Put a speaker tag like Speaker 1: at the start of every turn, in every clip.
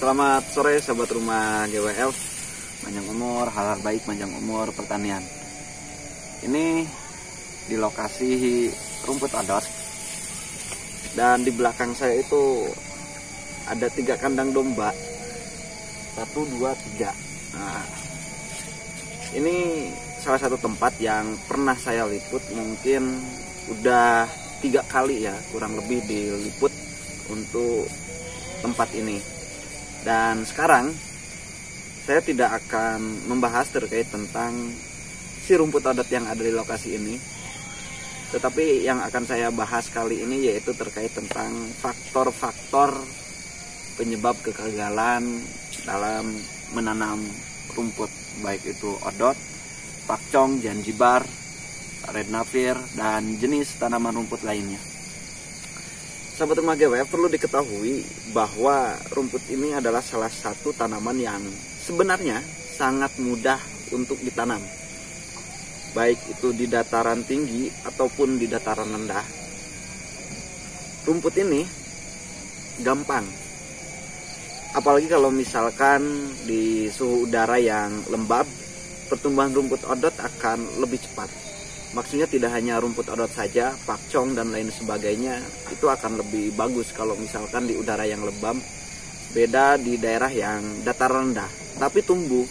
Speaker 1: Selamat sore sahabat rumah GWF. Panjang umur, halal baik, panjang umur pertanian. Ini di lokasi rumput odot. Dan di belakang saya itu ada 3 kandang domba. 1, 2, 3. Nah, ini salah satu tempat yang pernah saya liput, mungkin udah 3 kali ya, kurang lebih diliput untuk tempat ini. Dan sekarang saya tidak akan membahas terkait tentang si rumput odot yang ada di lokasi ini, tetapi yang akan saya bahas kali ini yaitu terkait tentang faktor-faktor penyebab kegagalan dalam menanam rumput, baik itu odot, pakcong, janjibar, red nafir, dan jenis tanaman rumput lainnya. Sahabat rumah GWF, perlu diketahui bahwa rumput ini adalah salah satu tanaman yang sebenarnya sangat mudah untuk ditanam, baik itu di dataran tinggi ataupun di dataran rendah. Rumput ini gampang, apalagi kalau misalkan di suhu udara yang lembab, pertumbuhan rumput odot akan lebih cepat. Maksudnya tidak hanya rumput odot saja, pakcong dan lain sebagainya itu akan lebih bagus kalau misalkan di udara yang lembab. Beda di daerah yang dataran rendah, tapi tumbuh,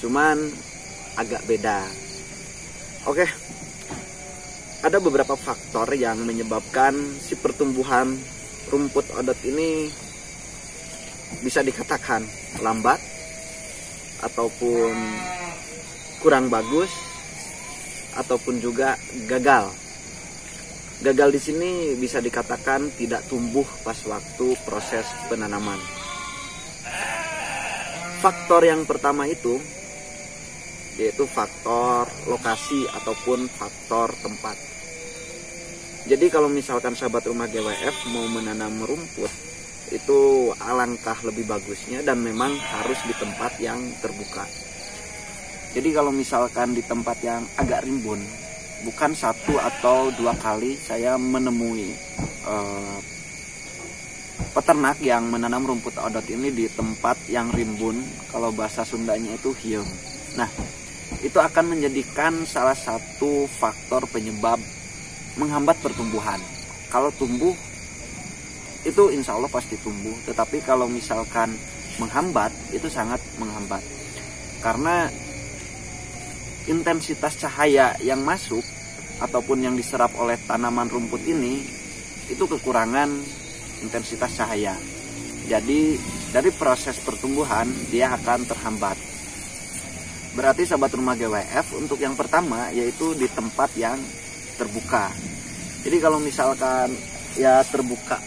Speaker 1: cuman agak beda. Oke, ada beberapa faktor yang menyebabkan si pertumbuhan rumput odot ini bisa dikatakan lambat ataupun kurang bagus, ataupun juga gagal. Gagal di sini bisa dikatakan tidak tumbuh pas waktu proses penanaman. Faktor yang pertama itu yaitu faktor lokasi ataupun faktor tempat. Jadi kalau misalkan sahabat rumah GWF mau menanam rumput, itu alangkah lebih bagusnya dan memang harus di tempat yang terbuka. Jadi kalau misalkan di tempat yang agak rimbun, bukan 1 atau 2 kali saya menemui peternak yang menanam rumput odot ini di tempat yang rimbun, kalau bahasa Sundanya itu hiung. Nah, itu akan menjadikan salah satu faktor penyebab menghambat pertumbuhan. Kalau tumbuh, itu insya Allah pasti tumbuh, tetapi kalau misalkan menghambat, itu sangat menghambat. Karena intensitas cahaya yang masuk ataupun yang diserap oleh tanaman rumput ini itu kekurangan intensitas cahaya. Jadi dari proses pertumbuhan dia akan terhambat. Berarti sahabat rumah GWF, untuk yang pertama yaitu di tempat yang terbuka. Jadi kalau misalkan ya terbuka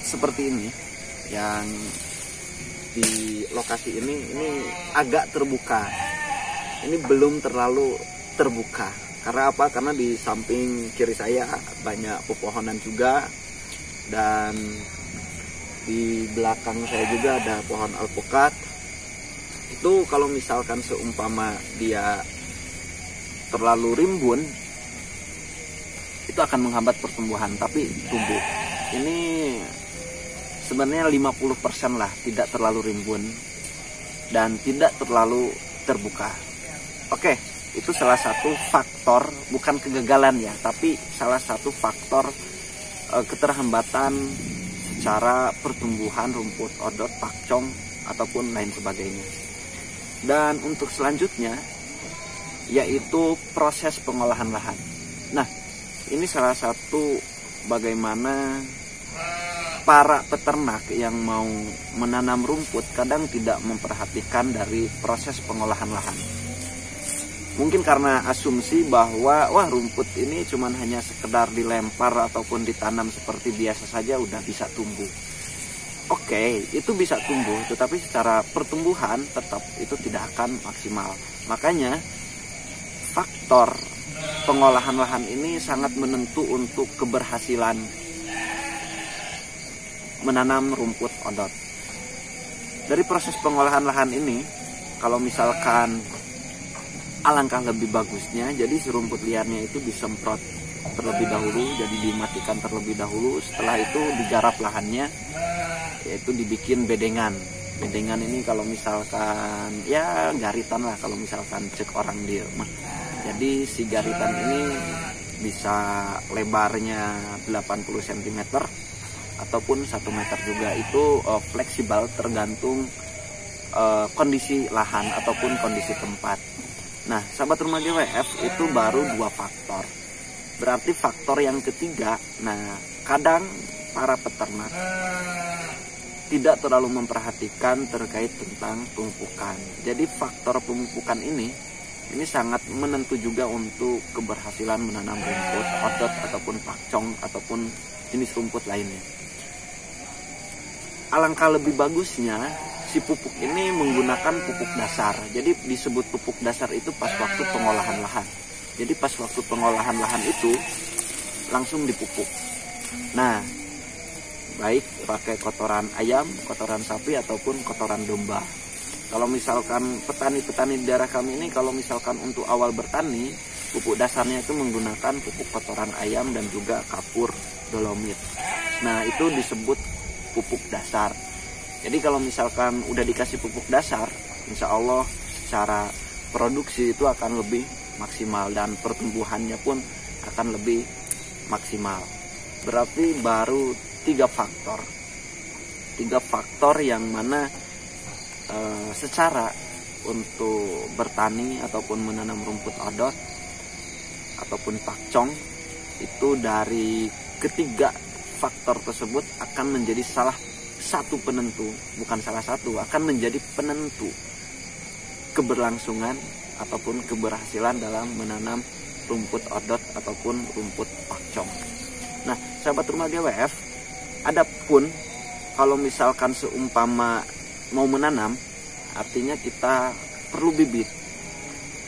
Speaker 1: seperti ini, yang di lokasi ini agak terbuka. Ini belum terlalu terbuka. Karena apa? Karena di samping kiri saya banyak pepohonan juga, dan di belakang saya juga ada pohon alpukat. Itu kalau misalkan seumpama dia terlalu rimbun, itu akan menghambat pertumbuhan, tapi tumbuh. Ini sebenarnya 50% lah, tidak terlalu rimbun dan tidak terlalu terbuka. Oke, itu salah satu faktor, bukan kegagalan ya, tapi salah satu faktor keterhambatan secara pertumbuhan rumput odot, pakcong, ataupun lain sebagainya. Dan untuk selanjutnya yaitu proses pengolahan lahan. Nah, ini salah satu bagaimana para peternak yang mau menanam rumput kadang tidak memperhatikan dari proses pengolahan lahan. Mungkin karena asumsi bahwa wah, rumput ini cuman hanya sekedar dilempar ataupun ditanam seperti biasa saja udah bisa tumbuh. Oke, itu bisa tumbuh, tetapi secara pertumbuhan tetap itu tidak akan maksimal. Makanya faktor pengolahan lahan ini sangat menentu untuk keberhasilan menanam rumput odot. Dari proses pengolahan lahan ini, kalau misalkan alangkah lebih bagusnya, jadi si rumput liarnya itu disemprot terlebih dahulu, jadi dimatikan terlebih dahulu. Setelah itu digarap lahannya, yaitu dibikin bedengan. Bedengan ini kalau misalkan ya garitan lah kalau misalkan cek orang dia mah. Jadi si garitan ini bisa lebarnya 80 cm ataupun 1 meter juga. Itu fleksibel tergantung kondisi lahan ataupun kondisi tempat. Nah, sahabat rumah GWF itu baru 2 faktor. Berarti faktor yang ketiga, nah kadang para peternak tidak terlalu memperhatikan terkait tentang pemupukan. Jadi faktor pemupukan ini sangat menentu juga untuk keberhasilan menanam rumput, odot ataupun pakcong ataupun jenis rumput lainnya. Alangkah lebih bagusnya si pupuk ini menggunakan pupuk dasar. Jadi disebut pupuk dasar itu pas waktu pengolahan lahan. Jadi pas waktu pengolahan lahan itu langsung dipupuk. Nah, baik pakai kotoran ayam, kotoran sapi ataupun kotoran domba. Kalau misalkan petani-petani di daerah kami ini, kalau misalkan untuk awal bertani, pupuk dasarnya itu menggunakan pupuk kotoran ayam dan juga kapur dolomit. Nah, itu disebut pupuk dasar. Jadi kalau misalkan udah dikasih pupuk dasar, insya Allah secara produksi itu akan lebih maksimal dan pertumbuhannya pun akan lebih maksimal. Berarti baru 3 faktor yang mana secara untuk bertani ataupun menanam rumput odot ataupun pakcong itu dari ketiga faktor tersebut akan menjadi salah satu penentu, bukan salah satu, akan menjadi penentu keberlangsungan ataupun keberhasilan dalam menanam rumput odot ataupun rumput pakcong. Nah, sahabat rumah GWF, adapun kalau misalkan seumpama mau menanam, artinya kita perlu bibit.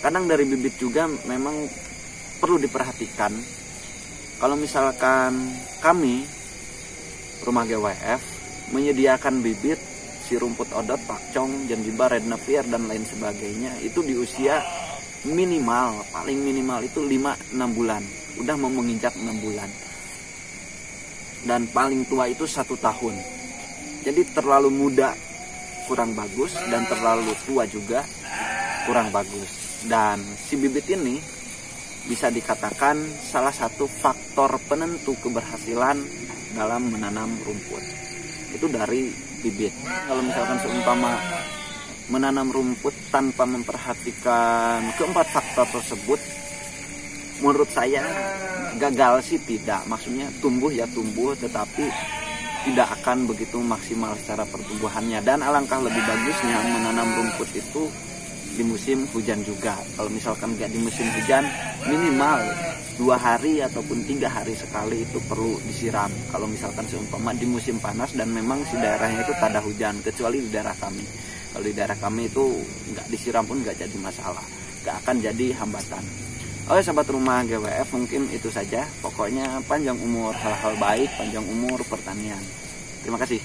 Speaker 1: Kadang dari bibit juga memang perlu diperhatikan. Kalau misalkan kami, rumah GWF, menyediakan bibit si rumput odot, pakcong, janjibar, red napier, dan lain sebagainya, itu di usia minimal, paling minimal itu 5-6 bulan. Udah mau menginjak 6 bulan. Dan paling tua itu 1 tahun. Jadi terlalu muda kurang bagus dan terlalu tua juga kurang bagus. Dan si bibit ini bisa dikatakan salah satu faktor penentu keberhasilan dalam menanam rumput. Itu dari bibit. Kalau misalkan seumpama menanam rumput tanpa memperhatikan keempat faktor tersebut, menurut saya gagal sih tidak. Maksudnya tumbuh ya tumbuh, tetapi tidak akan begitu maksimal secara pertumbuhannya. Dan alangkah lebih bagusnya menanam rumput itu di musim hujan juga. Kalau misalkan nggak di musim hujan, minimal 2 hari ataupun 3 hari sekali itu perlu disiram. Kalau misalkan seumpama di musim panas dan memang si daerahnya itu tak ada hujan, kecuali di daerah kami. Kalau di daerah kami itu nggak disiram pun nggak jadi masalah, nggak akan jadi hambatan. Oke sahabat rumah GWF, mungkin itu saja. Pokoknya panjang umur hal-hal baik, panjang umur pertanian. Terima kasih.